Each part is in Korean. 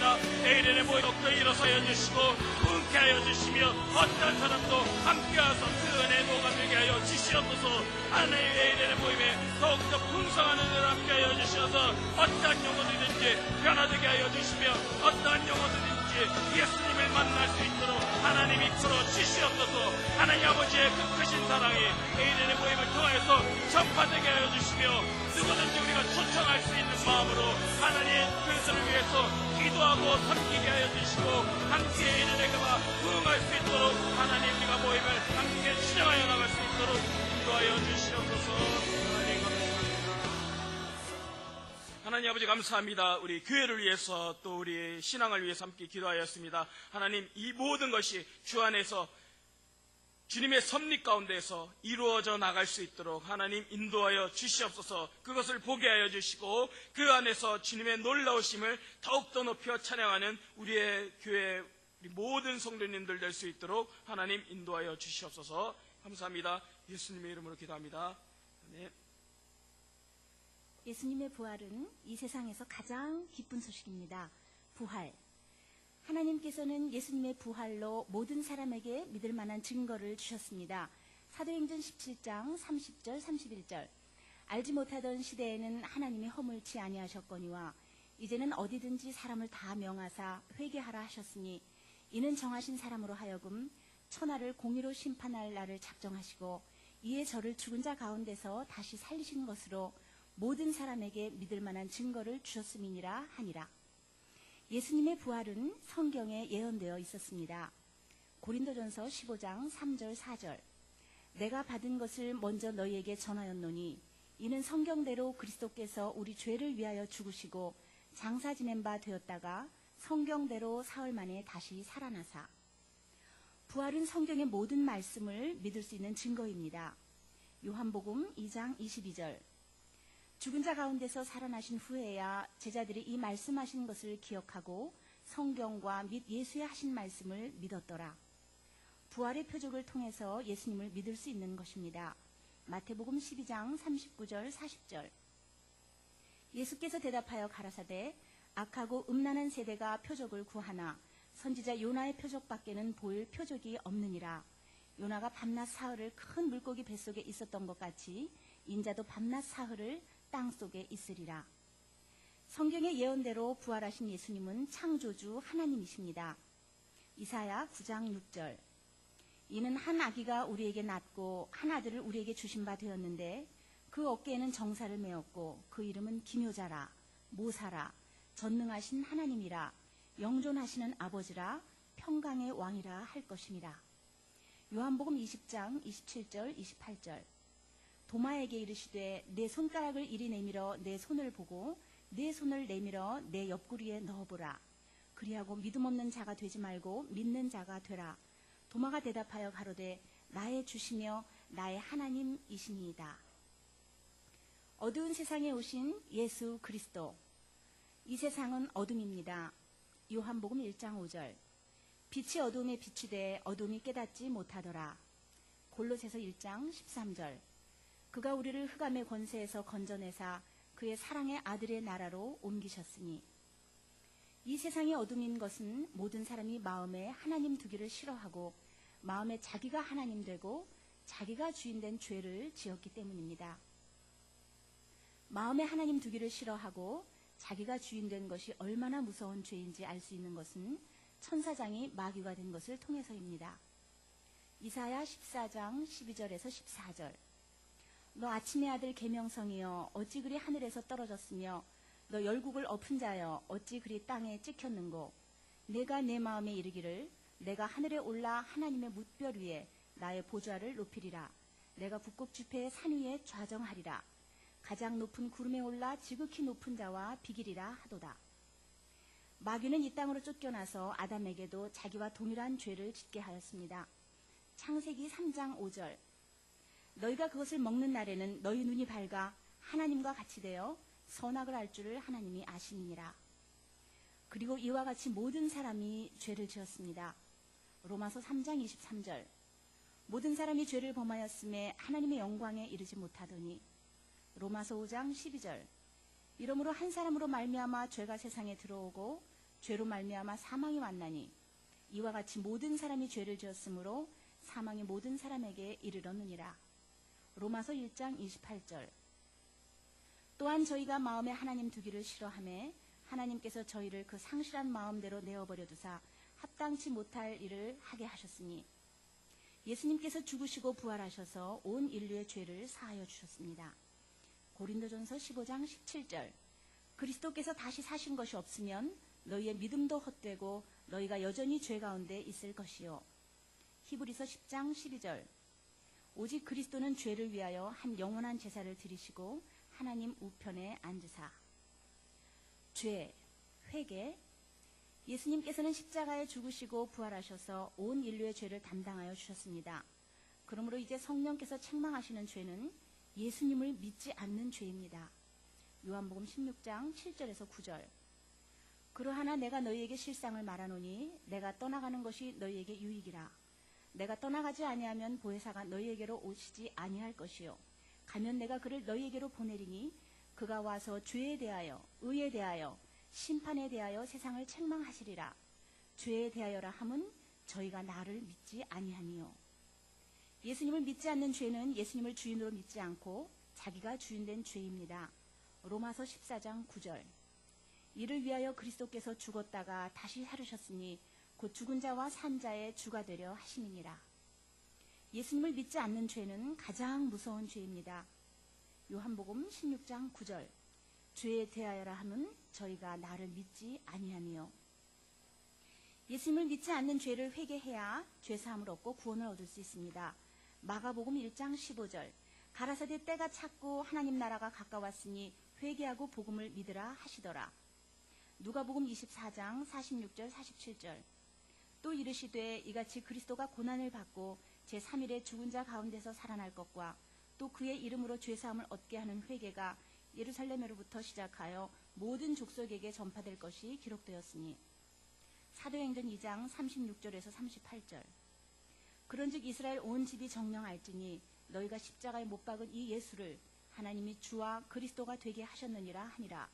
감사합니다. 내일의 모임 그 일어서여 주시고 흔쾌 하여 주시며 어떤 사람도 함께와서 그 은혜에 녹아들게 하여 주시옵소서. 하나님의 내일의 모임에 더욱더 풍성한 은혜를 함께하여 주셔서 어떠한 영혼이든지 변화되게 하여 주시며 어떠한 영혼이든지 예수님을 만날 수 있도록 하나님이 풀어주시옵소서. 하나님 아버지의 그 크신 사랑이 내일의 모임을 통해서 전파되게 하여 주시며 누구든지 우리가 초청할 수 있는 마음으로 하나님의 그것을 위해서 기도하고 섬기게 하여 주시고 함께 은혜가 부응할 수 있도록 하나님 우리가 모임을 함께 진행하여 나갈 수 있도록 인도하여 주시옵소서. 하나님 감사합니다. 하나님 아버지 감사합니다. 우리 교회를 위해서 또 우리 신앙을 위해서 함께 기도하였습니다. 하나님 이 모든 것이 주 안에서 주님의 섭리 가운데에서 이루어져 나갈 수 있도록 하나님 인도하여 주시옵소서. 그것을 보게 하여 주시고 그 안에서 주님의 놀라우심을 더욱더 높여 찬양하는 우리의 교회 우리 모든 성도님들 될 수 있도록 하나님 인도하여 주시옵소서. 감사합니다. 예수님의 이름으로 기도합니다. 아멘. 예수님의 부활은 이 세상에서 가장 기쁜 소식입니다. 부활. 하나님께서는 예수님의 부활로 모든 사람에게 믿을 만한 증거를 주셨습니다. 사도행전 17장 30절 31절. 알지 못하던 시대에는 하나님이 허물치 아니하셨거니와 이제는 어디든지 사람을 다 명하사 회개하라 하셨으니 이는 정하신 사람으로 하여금 천하를 공의로 심판할 날을 작정하시고 이에 저를 죽은 자 가운데서 다시 살리신 것으로 모든 사람에게 믿을 만한 증거를 주셨음이니라 하니라. 예수님의 부활은 성경에 예언되어 있었습니다. 고린도전서 15장 3절 4절. 내가 받은 것을 먼저 너희에게 전하였노니 이는 성경대로 그리스도께서 우리 죄를 위하여 죽으시고 장사 지낸 바 되었다가 성경대로 사흘 만에 다시 살아나사. 부활은 성경의 모든 말씀을 믿을 수 있는 증거입니다. 요한복음 2장 22절. 죽은 자 가운데서 살아나신 후에야 제자들이 이 말씀하신 것을 기억하고 성경과 및 예수의 하신 말씀을 믿었더라. 부활의 표적을 통해서 예수님을 믿을 수 있는 것입니다. 마태복음 12장 39절 40절. 예수께서 대답하여 가라사대 악하고 음란한 세대가 표적을 구하나 선지자 요나의 표적밖에는 보일 표적이 없느니라. 요나가 밤낮 사흘을 큰 물고기 뱃속에 있었던 것 같이 인자도 밤낮 사흘을 땅속에 있으리라. 성경의 예언대로 부활하신 예수님은 창조주 하나님이십니다. 이사야 9장 6절. 이는 한 아기가 우리에게 낳고 한 아들을 우리에게 주신 바 되었는데 그 어깨에는 정사를 메었고 그 이름은 기묘자라 모사라 전능하신 하나님이라 영존하시는 아버지라 평강의 왕이라 할 것임이라. 요한복음 20장 27절 28절. 도마에게 이르시되 내 손가락을 이리 내밀어 내 손을 보고 내 손을 내밀어 내 옆구리에 넣어보라. 그리하고 믿음 없는 자가 되지 말고 믿는 자가 되라. 도마가 대답하여 가로되 나의 주시며 나의 하나님이시니이다. 어두운 세상에 오신 예수 그리스도. 이 세상은 어둠입니다. 요한복음 1장 5절. 빛이 어둠에 비추되 어둠이 깨닫지 못하더라. 골로새서 1장 13절. 그가 우리를 흑암의 권세에서 건져내사 그의 사랑의 아들의 나라로 옮기셨으니. 이 세상의 어둠인 것은 모든 사람이 마음에 하나님 두기를 싫어하고 마음에 자기가 하나님 되고 자기가 주인된 죄를 지었기 때문입니다. 마음에 하나님 두기를 싫어하고 자기가 주인된 것이 얼마나 무서운 죄인지 알 수 있는 것은 천사장이 마귀가 된 것을 통해서입니다. 이사야 14장 12절에서 14절. 너 아침의 아들 계명성이여 어찌 그리 하늘에서 떨어졌으며 너 열국을 엎은 자여 어찌 그리 땅에 찍혔는고. 내가 내 마음에 이르기를 내가 하늘에 올라 하나님의 뭇별 위에 나의 보좌를 높이리라. 내가 북극 지폐의 산 위에 좌정하리라. 가장 높은 구름에 올라 지극히 높은 자와 비기리라 하도다. 마귀는 이 땅으로 쫓겨나서 아담에게도 자기와 동일한 죄를 짓게 하였습니다. 창세기 3장 5절. 너희가 그것을 먹는 날에는 너희 눈이 밝아 하나님과 같이 되어 선악을 알 줄을 하나님이 아시니라. 그리고 이와 같이 모든 사람이 죄를 지었습니다. 로마서 3장 23절. 모든 사람이 죄를 범하였음에 하나님의 영광에 이르지 못하더니. 로마서 5장 12절. 이러므로 한 사람으로 말미암아 죄가 세상에 들어오고 죄로 말미암아 사망이 왔나니 이와 같이 모든 사람이 죄를 지었으므로 사망이 모든 사람에게 이르렀느니라. 로마서 1장 28절. 또한 저희가 마음에 하나님 두기를 싫어하매 하나님께서 저희를 그 상실한 마음대로 내어버려 두사 합당치 못할 일을 하게 하셨으니 예수님께서 죽으시고 부활하셔서 온 인류의 죄를 사하여 주셨습니다. 고린도전서 15장 17절. 그리스도께서 다시 사신 것이 없으면 너희의 믿음도 헛되고 너희가 여전히 죄 가운데 있을 것이요. 히브리서 10장 12절. 오직 그리스도는 죄를 위하여 한 영원한 제사를 드리시고 하나님 우편에 앉으사. 죄, 회개. 예수님께서는 십자가에 죽으시고 부활하셔서 온 인류의 죄를 담당하여 주셨습니다. 그러므로 이제 성령께서 책망하시는 죄는 예수님을 믿지 않는 죄입니다. 요한복음 16장 7절에서 9절. 그러하나 내가 너희에게 실상을 말하노니 내가 떠나가는 것이 너희에게 유익이라. 내가 떠나가지 아니하면 보혜사가 너희에게로 오시지 아니할 것이요. 가면 내가 그를 너희에게로 보내리니 그가 와서 죄에 대하여 의에 대하여 심판에 대하여 세상을 책망하시리라. 죄에 대하여라 함은 저희가 나를 믿지 아니하니요. 예수님을 믿지 않는 죄는 예수님을 주인으로 믿지 않고 자기가 주인된 죄입니다. 로마서 14장 9절. 이를 위하여 그리스도께서 죽었다가 다시 살으셨으니 곧 죽은 자와 산 자의 주가 되려 하심이니라. 예수님을 믿지 않는 죄는 가장 무서운 죄입니다. 요한복음 16장 9절. 죄에 대하여라 함은 저희가 나를 믿지 아니하니요. 예수님을 믿지 않는 죄를 회개해야 죄사함을 얻고 구원을 얻을 수 있습니다. 마가복음 1장 15절. 가라사대 때가 찼고 하나님 나라가 가까웠으니 회개하고 복음을 믿으라 하시더라. 누가복음 24장 46절 47절. 또 이르시되 이같이 그리스도가 고난을 받고 제3일에 죽은 자 가운데서 살아날 것과 또 그의 이름으로 죄사함을 얻게 하는 회개가 예루살렘으로부터 시작하여 모든 족속에게 전파될 것이 기록되었으니. 사도행전 2장 36절에서 38절. 그런즉 이스라엘 온 집이 정령할지니 너희가 십자가에 못 박은 이 예수를 하나님이 주와 그리스도가 되게 하셨느니라 하니라.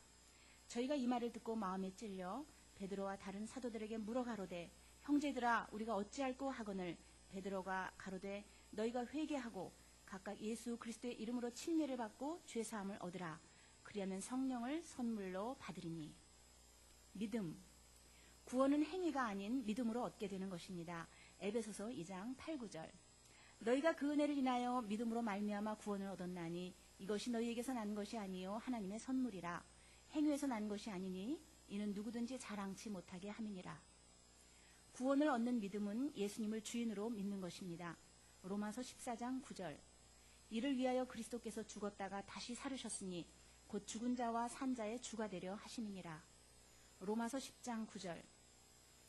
저희가 이 말을 듣고 마음에 찔려 베드로와 다른 사도들에게 물어 가로되 형제들아 우리가 어찌할꼬 하거늘 베드로가 가로되 너희가 회개하고 각각 예수 그리스도의 이름으로 침례를 받고 죄사함을 얻으라. 그리하면 성령을 선물로 받으리니. 믿음. 구원은 행위가 아닌 믿음으로 얻게 되는 것입니다. 에베소서 2장 8, 9절. 너희가 그 은혜를 인하여 믿음으로 말미암아 구원을 얻었나니 이것이 너희에게서 난 것이 아니요 하나님의 선물이라. 행위에서 난 것이 아니니 이는 누구든지 자랑치 못하게 함이니라. 구원을 얻는 믿음은 예수님을 주인으로 믿는 것입니다. 로마서 14장 9절. 이를 위하여 그리스도께서 죽었다가 다시 살으셨으니 곧 죽은 자와 산 자의 주가 되려 하심이니라. 로마서 10장 9절.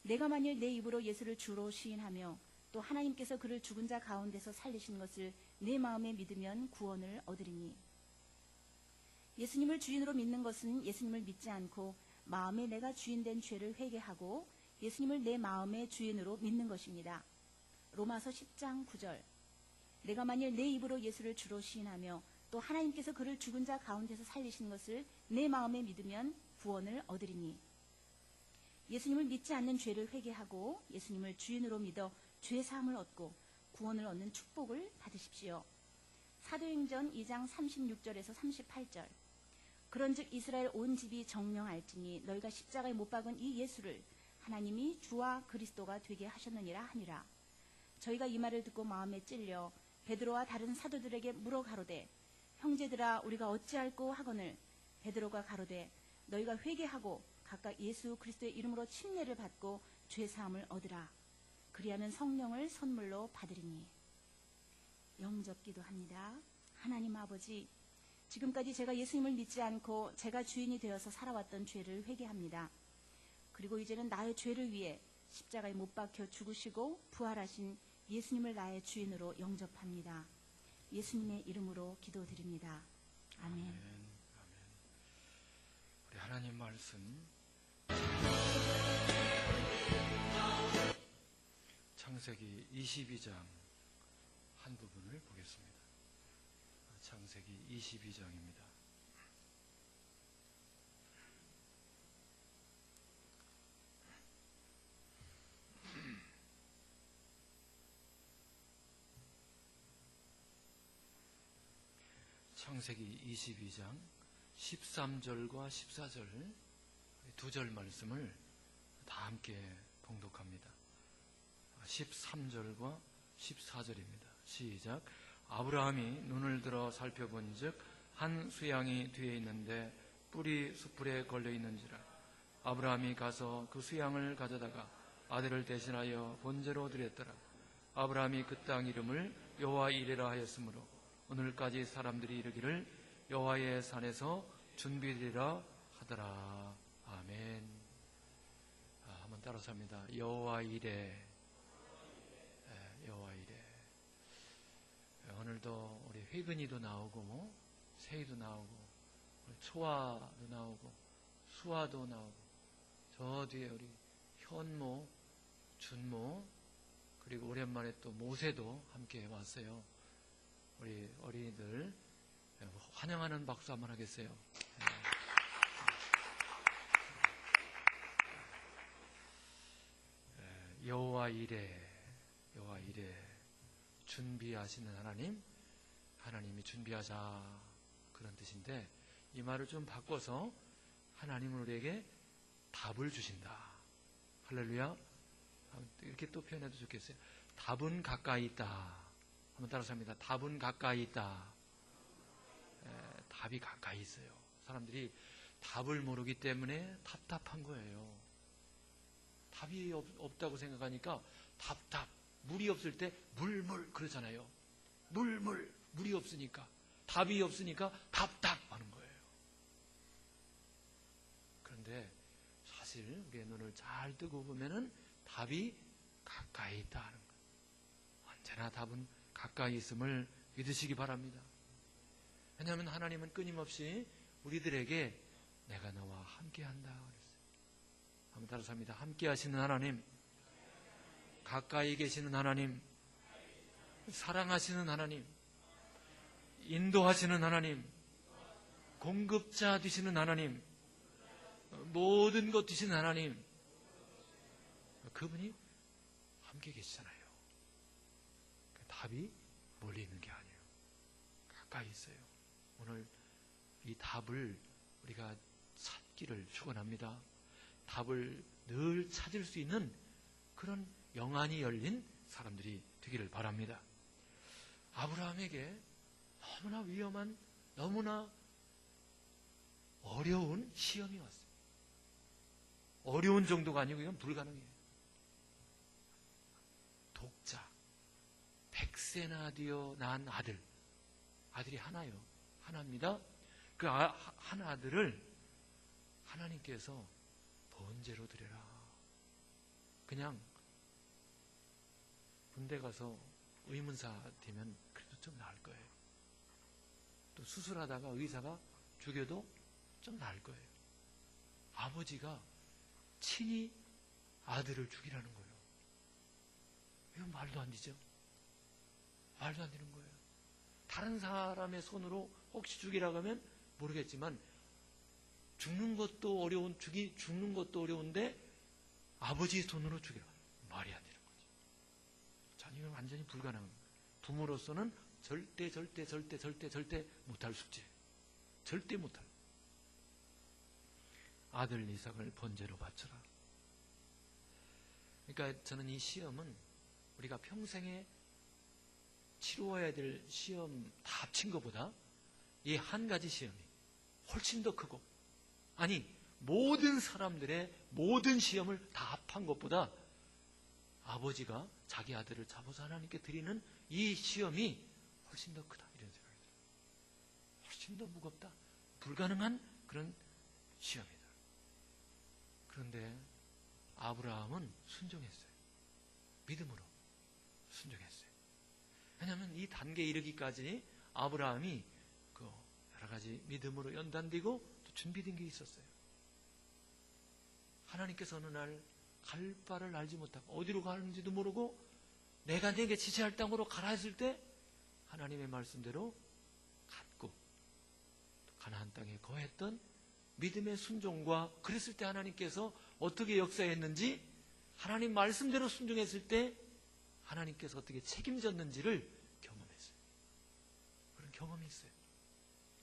내가 만일 내 입으로 예수를 주로 시인하며 또 하나님께서 그를 죽은 자 가운데서 살리신 것을 내 마음에 믿으면 구원을 얻으리니. 예수님을 주인으로 믿는 것은 예수님을 믿지 않고 마음에 내가 주인된 죄를 회개하고 예수님을 내 마음의 주인으로 믿는 것입니다. 로마서 10장 9절. 내가 만일 내 입으로 예수를 주로 시인하며 또 하나님께서 그를 죽은 자 가운데서 살리신 것을 내 마음에 믿으면 구원을 얻으리니. 예수님을 믿지 않는 죄를 회개하고 예수님을 주인으로 믿어 죄사함을 얻고 구원을 얻는 축복을 받으십시오. 사도행전 2장 36절에서 38절. 그런즉 이스라엘 온 집이 정령할지니 너희가 십자가에 못 박은 이 예수를 하나님이 주와 그리스도가 되게 하셨느니라 하니라. 저희가 이 말을 듣고 마음에 찔려 베드로와 다른 사도들에게 물어 가로되 형제들아 우리가 어찌할꼬 하거늘 베드로가 가로되 너희가 회개하고 각각 예수 그리스도의 이름으로 침례를 받고 죄사함을 얻으라. 그리하면 성령을 선물로 받으리니. 영접 기도합니다. 하나님 아버지, 지금까지 제가 예수님을 믿지 않고 제가 주인이 되어서 살아왔던 죄를 회개합니다. 그리고 이제는 나의 죄를 위해 십자가에 못 박혀 죽으시고 부활하신 예수님을 나의 주인으로 영접합니다. 예수님의 이름으로 기도드립니다. 아멘. 아멘. 우리 하나님 말씀 창세기 22장 한 부분을 보겠습니다. 창세기 22장입니다. 창세기 22장 13절과 14절 두 절 말씀을 다 함께 봉독합니다. 13절과 14절입니다. 시작. 아브라함이 눈을 들어 살펴본즉 한 수양이 뒤에 있는데 뿔이 숯불에 걸려 있는지라. 아브라함이 가서 그 수양을 가져다가 아들을 대신하여 번제로 드렸더라. 아브라함이 그 땅 이름을 여호와 이레라 하였으므로 오늘까지 사람들이 이르기를 여호와의 산에서 준비되리라 하더라. 아멘. 한번 따라서 합니다. 여호와 이레. 여호와 이레. 오늘도 우리 회근이도 나오고 세이도 나오고 초아도 나오고 수아도 나오고 저 뒤에 우리 현모, 준모, 그리고 오랜만에 또 모세도 함께 왔어요. 우리 어린이들 환영하는 박수 한번 하겠어요. 여호와 이레, 여호와 이레. 준비하시는 하나님, 하나님이 준비하자, 그런 뜻인데 이 말을 좀 바꿔서 하나님은 우리에게 답을 주신다. 할렐루야. 이렇게 또 표현해도 좋겠어요. 답은 가까이 있다. 한번 따라서 합니다. 답은 가까이 있다. 답이 가까이 있어요. 사람들이 답을 모르기 때문에 답답한 거예요. 답이 없다고 생각하니까 답답. 물이 없을 때 물물 그러잖아요. 물이 없으니까, 답이 없으니까 답답하는 거예요. 그런데 사실 우리의 눈을 잘 뜨고 보면은 답이 가까이 있다는 거예요. 언제나 답은 가까이 있음을 믿으시기 바랍니다. 왜냐하면 하나님은 끊임없이 우리들에게 내가 너와 함께한다 그랬어요. 한번 따라서 합니다. 함께 하시는 하나님, 가까이 계시는 하나님, 사랑하시는 하나님, 인도하시는 하나님, 공급자 되시는 하나님, 모든 것 되시는 하나님, 그분이 함께 계시잖아요. 답이 멀리 있는 게 아니에요. 가까이 있어요. 오늘 이 답을 우리가 찾기를 축원합니다. 답을 늘 찾을 수 있는 그런 영안이 열린 사람들이 되기를 바랍니다. 아브라함에게 너무나 위험한, 너무나 어려운 시험이 왔어요. 어려운 정도가 아니고 이건 불가능해요. 독자, 100세나 되어 낳은 아들이 하나요. 하나입니다. 그 한 아들을 하나님께서 번제로 드려라. 그냥 군대 가서 의문사 되면 그래도 좀 나을 거예요. 또 수술하다가 의사가 죽여도 좀 나을 거예요. 아버지가 친히 아들을 죽이라는 거예요. 이건 말도 안 되죠. 말도 안 되는 거예요. 다른 사람의 손으로 혹시 죽이라고 하면 모르겠지만 죽는 것도 어려운데 아버지 손으로 죽이라. 말이 안 되는 거죠. 자, 이건 완전히 불가능한 거예요. 부모로서는 절대 못할 숙제. 절대 못할. 아들 이삭을 번제로 바쳐라. 그러니까 저는 이 시험은 우리가 평생에 치루어야 될 시험 다 합친 것보다 이 한 가지 시험이 훨씬 더 크고, 아니 모든 사람들의 모든 시험을 다 합한 것보다 아버지가 자기 아들을 잡아서 하나님께 드리는 이 시험이 훨씬 더 크다, 이런 생각이 들어요. 훨씬 더 무겁다, 불가능한 그런 시험이다. 그런데 아브라함은 순종했어요. 믿음으로 순종했어요. 왜냐하면 이 단계에 이르기까지 아브라함이 그 여러 가지 믿음으로 연단되고 또 준비된 게 있었어요. 하나님께서 어느 날 갈 바를 알지 못하고 어디로 가는지도 모르고 내가 내게 지시할 땅으로 가라 했을 때 하나님의 말씀대로 갔고 또 가나안 땅에 거했던 믿음의 순종과, 그랬을 때 하나님께서 어떻게 역사했는지, 하나님 말씀대로 순종했을 때 하나님께서 어떻게 책임졌는지를 경험했어요. 그런 경험이 있어요.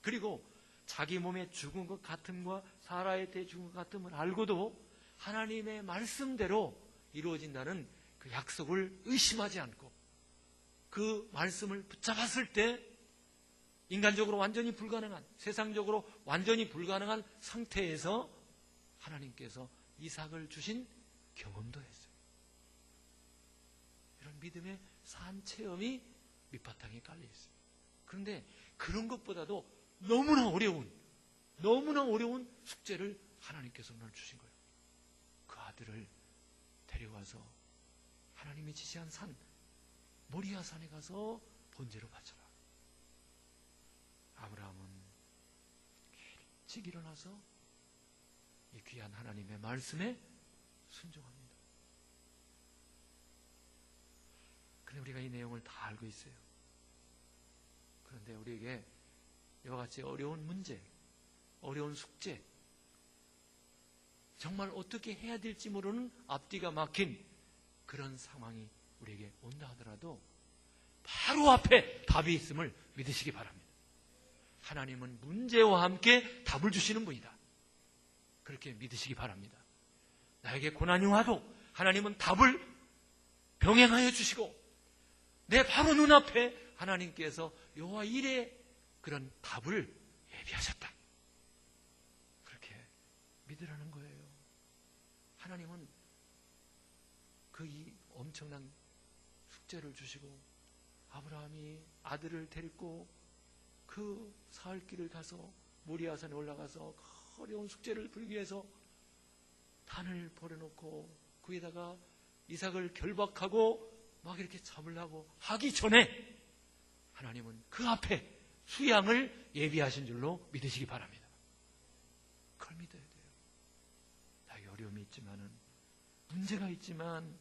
그리고 자기 몸에 죽은 것 같음과 사라의 때 죽은 것 같음을 알고도 하나님의 말씀대로 이루어진다는 그 약속을 의심하지 않고 그 말씀을 붙잡았을 때 인간적으로 완전히 불가능한, 세상적으로 완전히 불가능한 상태에서 하나님께서 이삭을 주신 경험도 했어요. 이런 믿음의 산 체험이 밑바탕에 깔려 있어요. 그런데 그런 것보다도 너무나 어려운 숙제를 하나님께서 오늘 주신 거예요. 그 아들을 데려와서 하나님이 지시한 산, 모리아 산에 가서 번제로 바쳐라. 아브라함은 일찍 일어나서 이 귀한 하나님의 말씀에 순종합니다. 그런데 우리가 이 내용을 다 알고 있어요. 그런데 우리에게 이와 같이 어려운 문제, 어려운 숙제, 정말 어떻게 해야 될지 모르는 앞뒤가 막힌 그런 상황이 우리에게 온다 하더라도 바로 앞에 답이 있음을 믿으시기 바랍니다. 하나님은 문제와 함께 답을 주시는 분이다. 그렇게 믿으시기 바랍니다. 나에게 고난이 와도 하나님은 답을 병행하여 주시고 내 바로 눈앞에 하나님께서 여호와 일의 그런 답을 예비하셨다. 그렇게 믿으라는 거예요. 하나님은 그 이 엄청난 숙제를 주시고 아브라함이 아들을 데리고 그 사흘 길을 가서 모리아산에 올라가서 그 어려운 숙제를 풀기 위해서 단을 버려놓고 그 위에다가 이삭을 결박하고 막 이렇게 잡으려고 하기 전에 하나님은 그 앞에 수양을 예비하신 줄로 믿으시기 바랍니다. 그걸 믿어야 돼요. 나에게 어려움이 있지만은, 문제가 있지만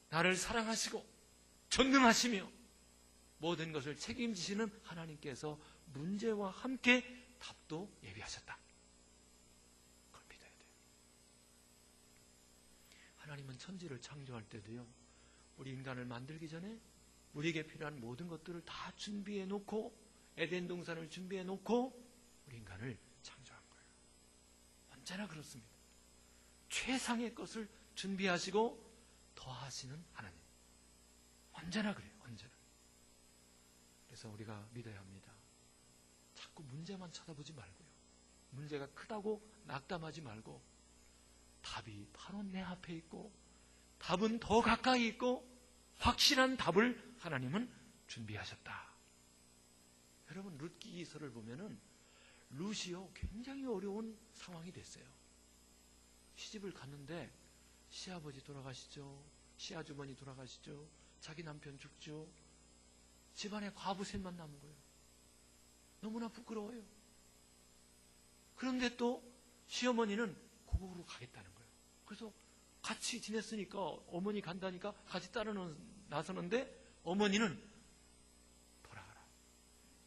나를 사랑하시고 전능하시며 모든 것을 책임지시는 하나님께서 문제와 함께 답도 예비하셨다. 그걸 믿어야 돼요. 하나님은 천지를 창조할 때도요, 우리 인간을 만들기 전에 우리에게 필요한 모든 것들을 다 준비해 놓고, 에덴 동산을 준비해 놓고 우리 인간을 창조한 거예요. 언제나 그렇습니다. 최상의 것을 준비하시고 더하시는 하나님. 언제나 그래요. 언제나. 그래서 우리가 믿어야 합니다. 자꾸 문제만 쳐다보지 말고요. 문제가 크다고 낙담하지 말고 답이 바로 내 앞에 있고 답은 더 가까이 있고 확실한 답을 하나님은 준비하셨다. 여러분, 룻기서를 보면은 룻이요, 굉장히 어려운 상황이 됐어요. 시집을 갔는데 시아버지 돌아가시죠. 시아주머니 돌아가시죠. 자기 남편 죽죠. 집안에 과부 셋만 남은 거예요. 너무나 부끄러워요. 그런데 또 시어머니는 고국으로 가겠다는 거예요. 그래서 같이 지냈으니까 어머니 간다니까 같이 나서는데 어머니는 돌아가라.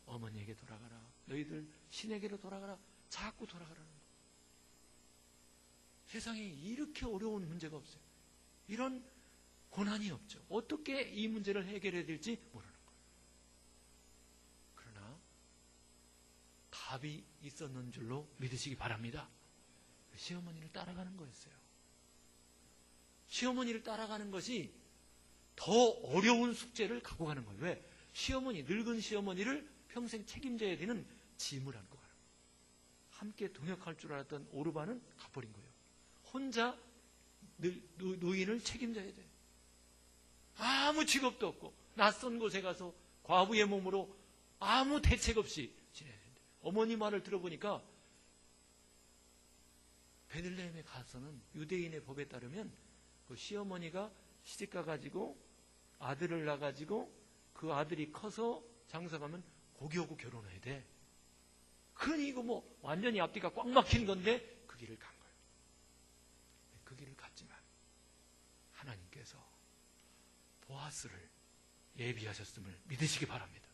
어머니에게 돌아가라. 너희들 신에게로 돌아가라. 자꾸 돌아가라는 거예요. 세상에 이렇게 어려운 문제가 없어요. 이런 고난이 없죠. 어떻게 이 문제를 해결해야 될지 모르는 거예요. 그러나 답이 있었는 줄로 믿으시기 바랍니다. 시어머니를 따라가는 거였어요. 시어머니를 따라가는 것이 더 어려운 숙제를 갖고 가는 거예요. 왜? 시어머니, 늙은 시어머니를 평생 책임져야 되는 짐을 안고 가는 거예요. 함께 동역할 줄 알았던 오르반은 가버린 거예요. 혼자 노인을 책임져야 돼. 아무 직업도 없고 낯선 곳에 가서 과부의 몸으로 아무 대책 없이 지내야 된대. 어머니 말을 들어보니까 베들레헴에 가서는 유대인의 법에 따르면 그 시어머니가 시집가 가지고 아들을 낳아가지고 그 아들이 커서 장사가면 고기하고 결혼해야 돼. 그러니 이거 뭐 완전히 앞뒤가 꽉 막힌 건데 그 길을 간 거예요. 그 길을 갔지만 하나님께서 보아스를 예비하셨음을 믿으시기 바랍니다.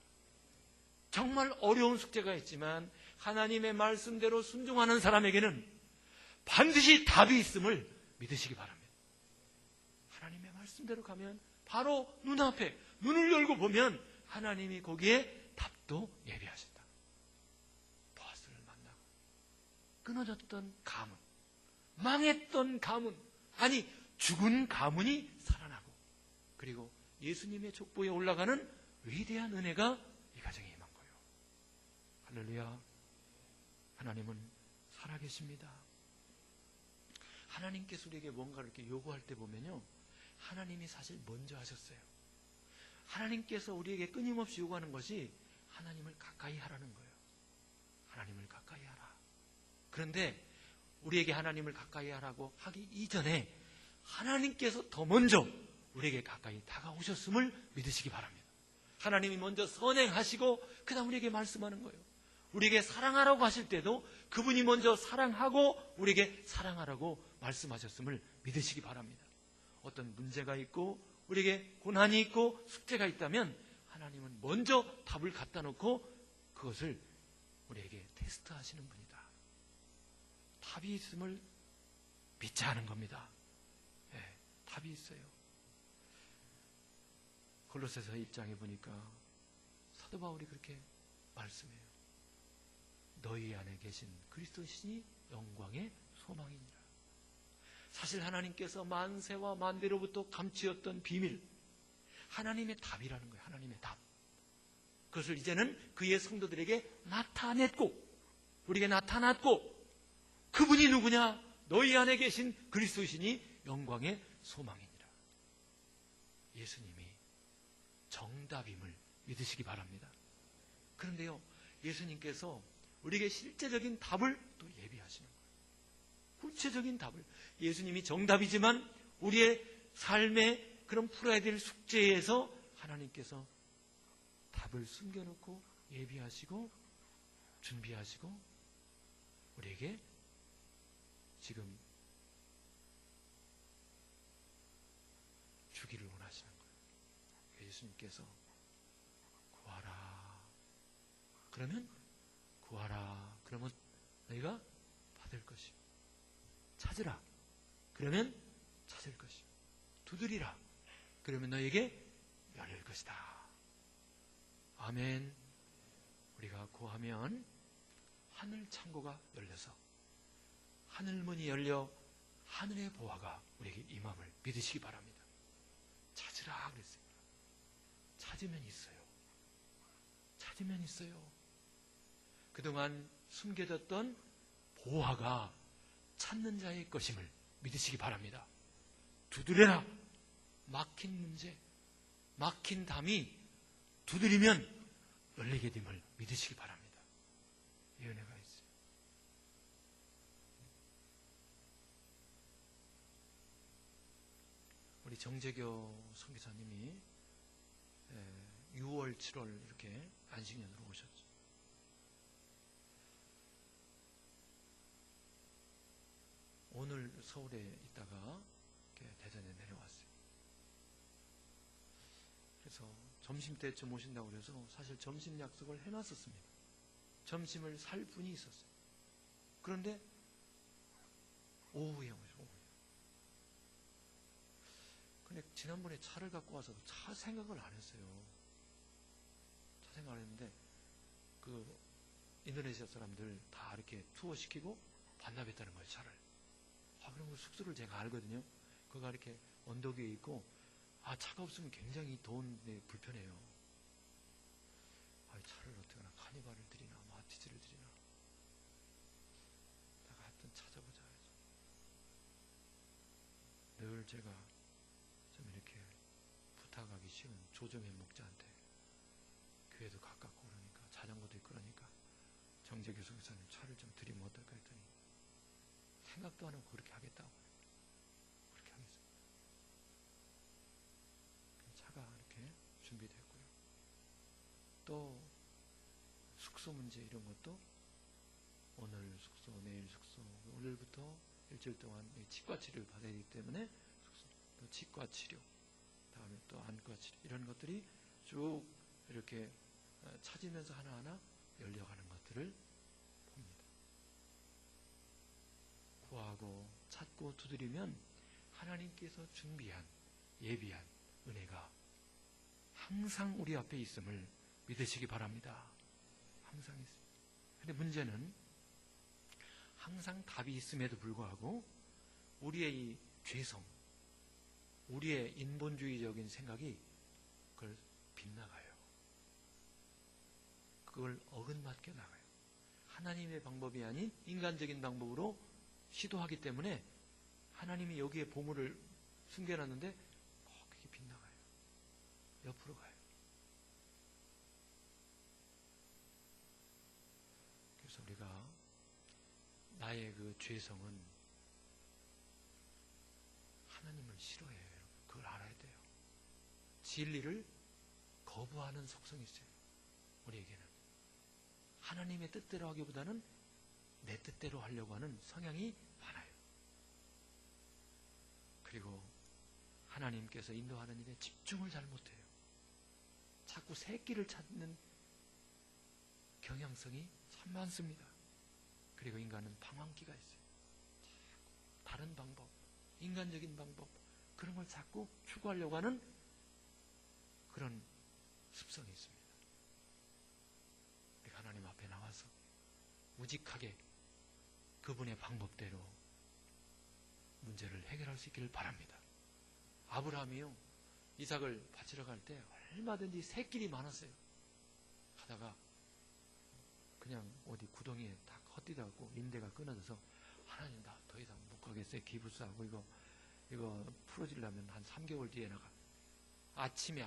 정말 어려운 숙제가 있지만 하나님의 말씀대로 순종하는 사람에게는 반드시 답이 있음을 믿으시기 바랍니다. 하나님의 말씀대로 가면 바로 눈앞에 눈을 열고 보면 하나님이 거기에 답도 예비하셨다. 끊어졌던 가문, 망했던 가문, 아니 죽은 가문이 살아나고, 그리고 예수님의 족보에 올라가는 위대한 은혜가 이 가정에 임한 거예요. 할렐루야. 하나님은 살아계십니다. 하나님께서 우리에게 뭔가를 이렇게 요구할 때 보면요, 하나님이 사실 먼저 하셨어요. 하나님께서 우리에게 끊임없이 요구하는 것이 하나님을 가까이 하라는 거예요. 하나님을 가까이 하라. 그런데 우리에게 하나님을 가까이 하라고 하기 이전에 하나님께서 더 먼저 우리에게 가까이 다가오셨음을 믿으시기 바랍니다. 하나님이 먼저 선행하시고 그 다음 우리에게 말씀하는 거예요. 우리에게 사랑하라고 하실 때도 그분이 먼저 사랑하고 우리에게 사랑하라고 말씀하셨음을 믿으시기 바랍니다. 어떤 문제가 있고 우리에게 고난이 있고 숙제가 있다면 하나님은 먼저 답을 갖다 놓고 그것을 우리에게 테스트하시는 분이다. 답이 있음을 믿자 하는 겁니다. 네, 답이 있어요. 골로새서 1장에 보니까 사도 바울이 그렇게 말씀해요. 너희 안에 계신 그리스도시니 영광의 소망이니라. 사실 하나님께서 만세와 만대로부터 감추었던 비밀, 하나님의 답이라는 거예요. 하나님의 답. 그것을 이제는 그의 성도들에게 나타냈고, 우리에게 나타났고, 그분이 누구냐? 너희 안에 계신 그리스도시니 영광의 소망이니라. 예수님이 정답임을 믿으시기 바랍니다. 그런데요, 예수님께서 우리에게 실제적인 답을 또 예비하시는 거예요. 구체적인 답을. 예수님이 정답이지만 우리의 삶에 그런 풀어야 될 숙제에서 하나님께서 답을 숨겨놓고 예비하시고 준비하시고 우리에게 지금 주기를 원하시는 거예요. 예수님께서 구하라. 그러면 구하라. 그러면 너희가 받을 것이요. 찾으라. 그러면 찾을 것이요. 두드리라. 그러면 너에게 열릴 것이다. 아멘. 우리가 구하면 하늘 창고가 열려서 하늘 문이 열려 하늘의 보화가 우리에게 임함을 믿으시기 바랍니다. 찾으라 그랬습니다. 찾으면 있어요. 찾으면 있어요. 그동안 숨겨졌던 보화가 찾는 자의 것임을 믿으시기 바랍니다. 두드려라. 막힌 문제, 막힌 담이 두드리면 열리게 됨을 믿으시기 바랍니다. 이 은혜가 있어요. 우리 정재교 선교사님이 6월, 7월 이렇게 안식년으로 오셨죠. 오늘 서울에 있다가 대전에 내려왔어요. 그래서 점심때쯤 오신다고 그래서 사실 점심 약속을 해놨었습니다. 점심을 살 분이 있었어요. 그런데 오후에 오죠. 오후에. 근데 지난번에 차를 갖고 와서 차 생각을 안 했어요. 차 생각을 했는데 그 인도네시아 사람들 다 이렇게 투어 시키고 반납했다는 거예요, 차를. 그럼 숙소를 제가 알거든요. 그가 이렇게 언덕 위에 있고, 차가 없으면 굉장히 더운데 불편해요. 차를 어떻게 하나, 카니발을 드리나, 마티즈를 드리나. 내가 하여튼 찾아보자 해서. 늘 제가 좀 이렇게 부탁하기 쉬운 조정현 목자한테, 교회도 가깝고 그러니까, 자전거도 있고 그러니까, 정재교 선교사님 차를 좀 드리면 어떨까 했더니, 생각도 안 하고 그렇게 하겠다고. 그렇게 하겠습니다. 차가 이렇게 준비됐고요. 또 숙소 문제 이런 것도 오늘 숙소, 내일 숙소, 오늘부터 일주일 동안 치과 치료를 받아야 되기 때문에 숙소, 또 치과 치료, 다음에 또 안과 치료 이런 것들이 쭉 이렇게 찾으면서 하나하나 열려가는 것들을 구하고 찾고 두드리면 하나님께서 준비한 예비한 은혜가 항상 우리 앞에 있음을 믿으시기 바랍니다. 항상 있습니다. 그런데 문제는 항상 답이 있음에도 불구하고 우리의 이 죄성, 우리의 인본주의적인 생각이 그걸 빗나가요. 그걸 어긋맞게 나가요. 하나님의 방법이 아닌 인간적인 방법으로 시도하기 때문에 하나님이 여기에 보물을 숨겨놨는데 그게 빗나가요. 옆으로 가요. 그래서 우리가 나의 그 죄성은 하나님을 싫어해요. 여러분. 그걸 알아야 돼요. 진리를 거부하는 속성이 있어요. 우리에게는. 하나님의 뜻대로 하기보다는 내 뜻대로 하려고 하는 성향이 많아요. 그리고 하나님께서 인도하는 일에 집중을 잘 못해요. 자꾸 새끼를 찾는 경향성이 참 많습니다. 그리고 인간은 방황기가 있어요. 자꾸 다른 방법, 인간적인 방법, 그런 걸 자꾸 추구하려고 하는 그런 습성이 있습니다. 우리가 하나님 앞에 나와서 우직하게 그분의 방법대로 문제를 해결할 수 있기를 바랍니다. 아브라함이요, 이삭을 바치러 갈 때 얼마든지 새끼리 많았어요. 가다가 그냥 어디 구덩이에 다 헛디뎌갖고 인대가 끊어져서 하나님 나 더 이상 못 가겠어요. 기부스하고 이거 풀어지려면 한 3개월 뒤에 나가. 아침에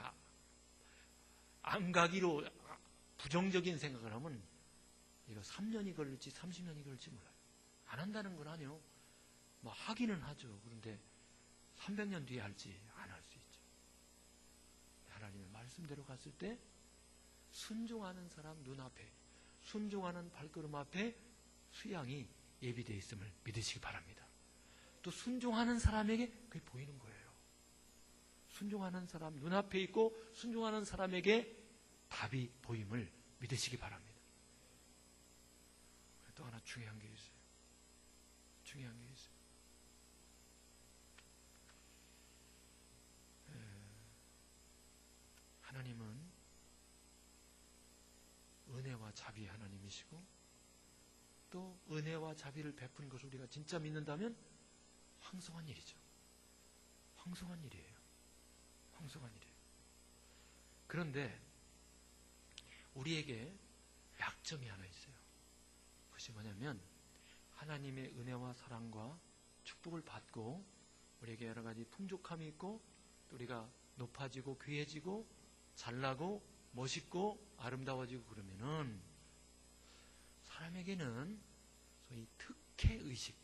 안 가기로 부정적인 생각을 하면 이거 3년이 걸릴지 30년이 걸릴지 몰라요. 안 한다는 건 아니요. 뭐 하기는 하죠. 그런데 300년 뒤에 할지 안 할 수 있죠. 하나님의 말씀대로 갔을 때 순종하는 사람 눈앞에, 순종하는 발걸음 앞에 수양이 예비되어 있음을 믿으시기 바랍니다. 또 순종하는 사람에게 그게 보이는 거예요. 순종하는 사람 눈앞에 있고 순종하는 사람에게 답이 보임을 믿으시기 바랍니다. 또 하나 중요한 게 있어요. 중요한 게 있어요. 하나님은 은혜와 자비의 하나님이시고 또 은혜와 자비를 베푸는 것을 우리가 진짜 믿는다면 황송한 일이죠. 황송한 일이에요. 황송한 일이에요. 그런데 우리에게 약점이 하나 있어요. 그것이 뭐냐면 하나님의 은혜와 사랑과 축복을 받고 우리에게 여러 가지 풍족함이 있고 또 우리가 높아지고 귀해지고 잘나고 멋있고 아름다워지고 그러면은 사람에게는 소위 특혜의식,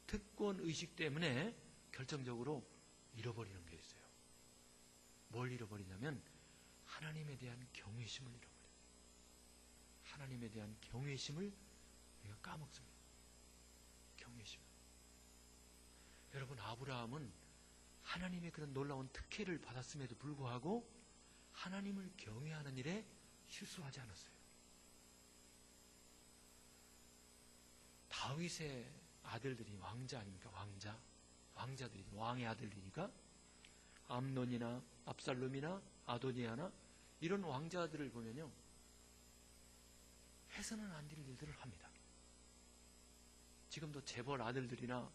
특권의식 때문에 결정적으로 잃어버리는 게 있어요. 뭘 잃어버리냐면 하나님에 대한 경외심을 잃어버려요. 하나님에 대한 경외심을 우리가 까먹습니다. 경외심. 여러분, 아브라함은 하나님의 그런 놀라운 특혜를 받았음에도 불구하고 하나님을 경외하는 일에 실수하지 않았어요. 다윗의 아들들이 왕자 아닙니까? 왕자들이 왕의 아들이니까 암논이나 압살롬이나 아도니아나 이런 왕자들을 보면요, 해서는 안 될 일들을 합니다. 지금도 재벌 아들들이나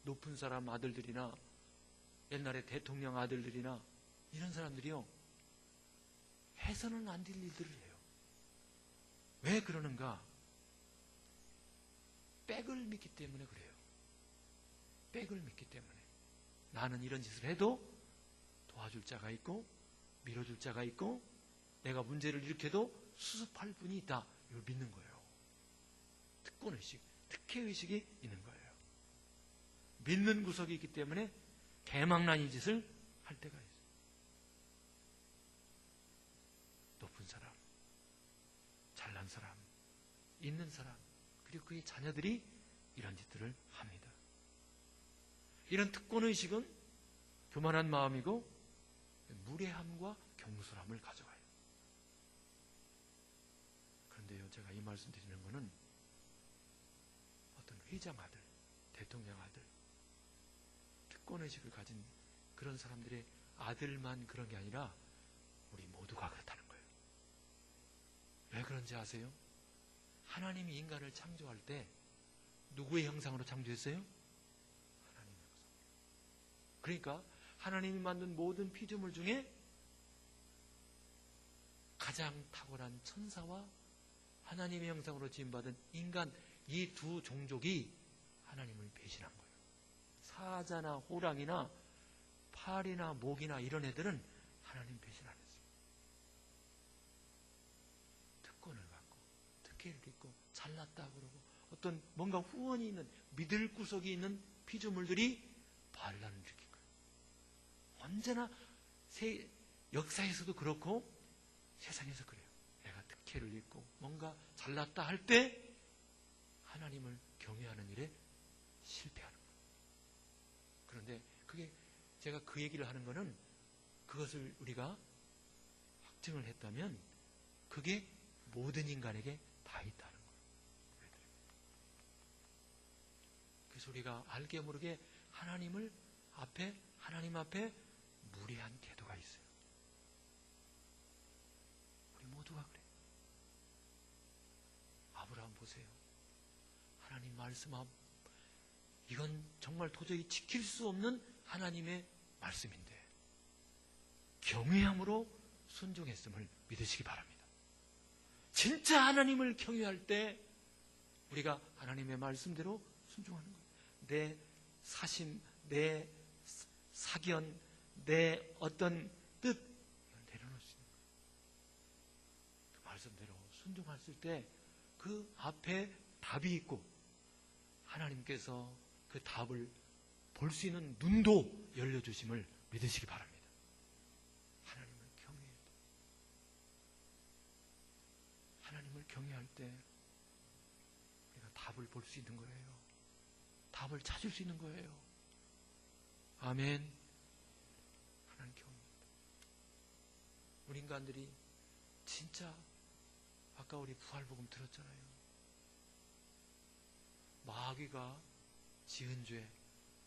높은 사람 아들들이나 옛날에 대통령 아들들이나 이런 사람들이요, 해서는 안 될 일들을 해요. 왜 그러는가? 백을 믿기 때문에 그래요. 백을 믿기 때문에. 나는 이런 짓을 해도 도와줄 자가 있고 밀어줄 자가 있고 내가 문제를 일으켜도 수습할 분이 있다. 이걸 믿는 거예요. 특권의식, 특혜의식이 있는 거예요. 믿는 구석이 있기 때문에 개망나니 짓을 할 때가 있어요. 높은 사람, 잘난 사람, 있는 사람, 그리고 그의 자녀들이 이런 짓들을 합니다. 이런 특권의식은 교만한 마음이고 무례함과 경솔함을 가져와요. 그런데요, 제가 이 말씀 드리는 것은 어떤 회장 아들, 대통령 아들, 특권의식을 가진 그런 사람들의 아들만 그런 게 아니라 우리 모두가 그렇다는 거예요. 왜 그런지 아세요? 하나님이 인간을 창조할 때 누구의 형상으로 창조했어요? 하나님의 형상. 그러니까 하나님이 만든 모든 피조물 중에 가장 탁월한 천사와 하나님의 형상으로 지음받은 인간, 이 두 종족이 하나님을 배신한 거예요. 사자나 호랑이나 파리나 모기나 이런 애들은 하나님 배신 안 했어요. 특권을 갖고 특혜를 입고 잘났다 그러고 어떤 뭔가 후원이 있는, 믿을 구석이 있는 피조물들이 반란을 일으킨 거예요. 언제나 역사에서도 그렇고 세상에서 그래요. 내가 특혜를 입고 뭔가 잘났다 할 때 하나님을 경외하는 일에 실패하는 거예요. 그런데 그게 제가 그 얘기를 하는 거는 그것을 우리가 확증을 했다면 그게 모든 인간에게 다 있다는 거예요. 그래서 우리가 알게 모르게 하나님 앞에 무례한 태도가 있어요. 우리 모두가 그래요. 아브라함 보세요. 하나님 말씀 앞, 이건 정말 도저히 지킬 수 없는 하나님의 말씀인데 경외함으로 순종했음을 믿으시기 바랍니다. 진짜 하나님을 경외할 때 우리가 하나님의 말씀대로 순종하는 거예요. 내 사심, 내 사견, 내 어떤 뜻 내려놓을 수 있는 거예요. 그 말씀대로 순종했을 때 그 앞에 답이 있고 하나님께서 그 답을 볼 수 있는 눈도 열려주심을 믿으시기 바랍니다. 하나님을 경외할 때, 하나님을 경외할 때 우리가 답을 볼 수 있는 거예요. 답을 찾을 수 있는 거예요. 아멘. 하나님 경외합니다. 우리 인간들이 진짜 아까 우리 부활복음 들었잖아요. 마귀가 지은 죄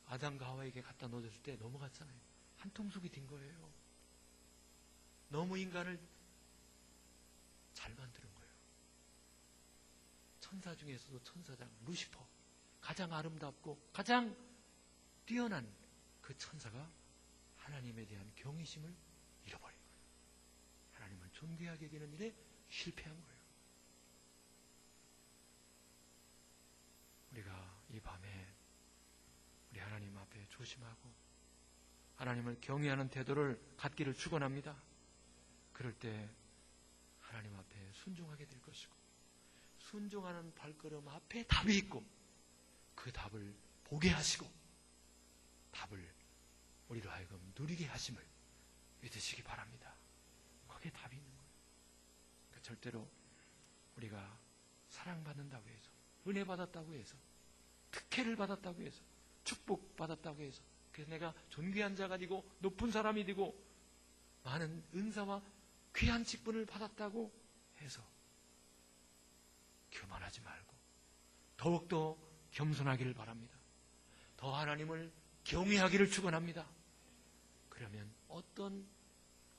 아담과 하와에게 갖다 넣어줬을 때 넘어갔잖아요. 한 통속이 된 거예요. 너무 인간을 잘 만드는 거예요. 천사 중에서도 천사장 루시퍼, 가장 아름답고 가장 뛰어난 그 천사가 하나님에 대한 경외심을 잃어버린 거예요. 하나님을 존귀하게 여기는 일에 실패한 거예요. 우리가 이 밤에 우리 하나님 앞에 조심하고 하나님을 경외하는 태도를 갖기를 축원합니다. 그럴 때 하나님 앞에 순종하게 될 것이고 순종하는 발걸음 앞에 답이 있고 그 답을 보게 하시고 답을 우리로 하여금 누리게 하심을 믿으시기 바랍니다. 거기에 답이 있는 거예요. 그러니까 절대로 우리가 사랑받는다고 해서 은혜 받았다고 해서 특혜를 받았다고 해서 축복받았다고 해서 그래서 내가 존귀한 자가 되고 높은 사람이 되고 많은 은사와 귀한 직분을 받았다고 해서 교만하지 말고 더욱더 겸손하기를 바랍니다. 더 하나님을 경외하기를 축원합니다. 그러면 어떤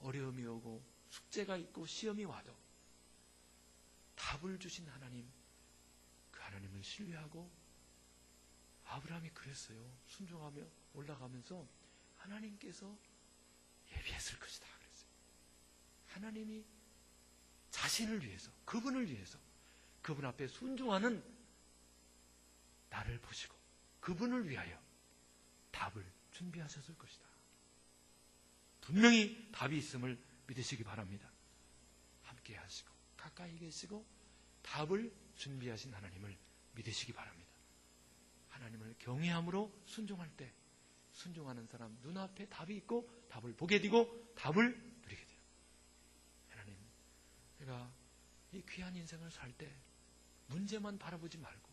어려움이 오고 숙제가 있고 시험이 와도 답을 주신 하나님, 그 하나님을 신뢰하고 아브라함이 그랬어요. 순종하며 올라가면서 하나님께서 예비했을 것이다 그랬어요. 하나님이 자신을 위해서, 그분을 위해서 그분 앞에 순종하는 나를 보시고 그분을 위하여 답을 준비하셨을 것이다. 분명히 답이 있음을 믿으시기 바랍니다. 함께 하시고 가까이 계시고 답을 준비하신 하나님을 믿으시기 바랍니다. 하나님을 경외함으로 순종할 때 순종하는 사람 눈앞에 답이 있고 답을 보게 되고 답을 누리게 돼요. 하나님, 내가 이 귀한 인생을 살 때 문제만 바라보지 말고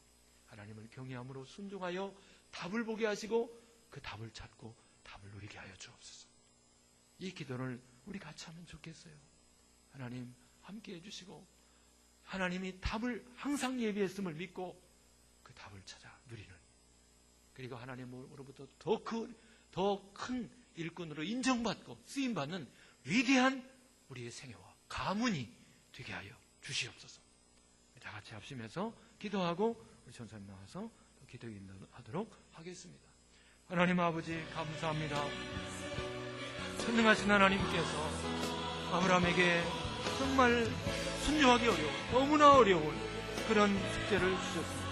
하나님을 경외함으로 순종하여 답을 보게 하시고 그 답을 찾고 답을 누리게 하여 주옵소서. 이 기도를 우리 같이 하면 좋겠어요. 하나님 함께 해주시고 하나님이 답을 항상 예비했음을 믿고 그 답을 찾아 누리는, 그리고 하나님으로부터 더 큰 일꾼으로 인정받고 쓰임받는 위대한 우리의 생애와 가문이 되게 하여 주시옵소서. 다 같이 합심해서 기도하고 우리 전사님 나와서 기도하도록 하겠습니다. 하나님 아버지 감사합니다. 전능하신 하나님께서 아브라함에게 정말 순종하기 어려운, 너무나 어려운 그런 숙제를 주셨습니다.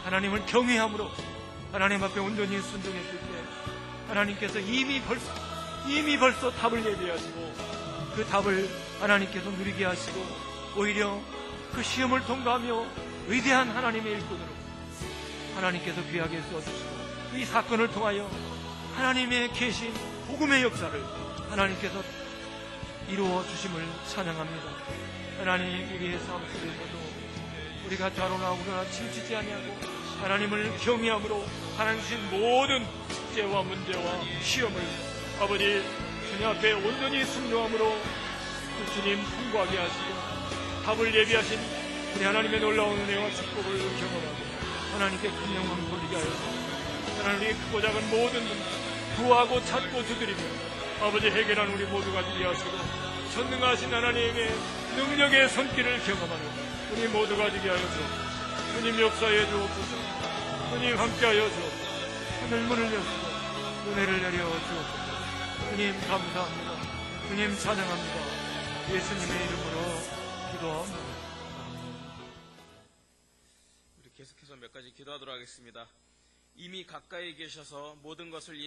하나님을 경외함으로 하나님 앞에 온전히 순종했을 때 하나님께서 이미 벌써 답을 예비하시고 그 답을 하나님께서 누리게 하시고 오히려 그 시험을 통과하며 위대한 하나님의 일꾼으로 하나님께서 귀하게 써주시고 이 사건을 통하여 하나님의 계신 복음의 역사를 하나님께서 이루어 주심을 찬양합니다. 하나님, 우리의 삶 속에서도 우리가 좌로나 우로나 치우치지 아니하고 하나님을 경외함으로 하나님 주신 모든 숙제와 문제와 시험을 아버지 주님 앞에 온전히 순종함으로 주님 통과하게 하시고 답을 예비하신 우리 하나님의 놀라운 은혜와 축복을 경험하고 하나님께 큰 영광을 돌리게 하여서 하나님의 크고 작은 모든 구하고 찾고 두드리며 아버지 해결한 우리 모두가 되게 하시고 전능하신 하나님의 능력의 손길을 경험하는 우리 모두가 되게 하여서 주님 역사에 주옵소서. 주님 함께하여 주옵소서. 하늘문을 여시고 은혜를 내려 주옵소서. 주님 감사합니다. 주님 찬양합니다. 예수님의 이름으로 기도합니다. 우리 계속해서 몇 가지 기도하도록 하겠습니다. 이미 가까이 계셔서 모든 것을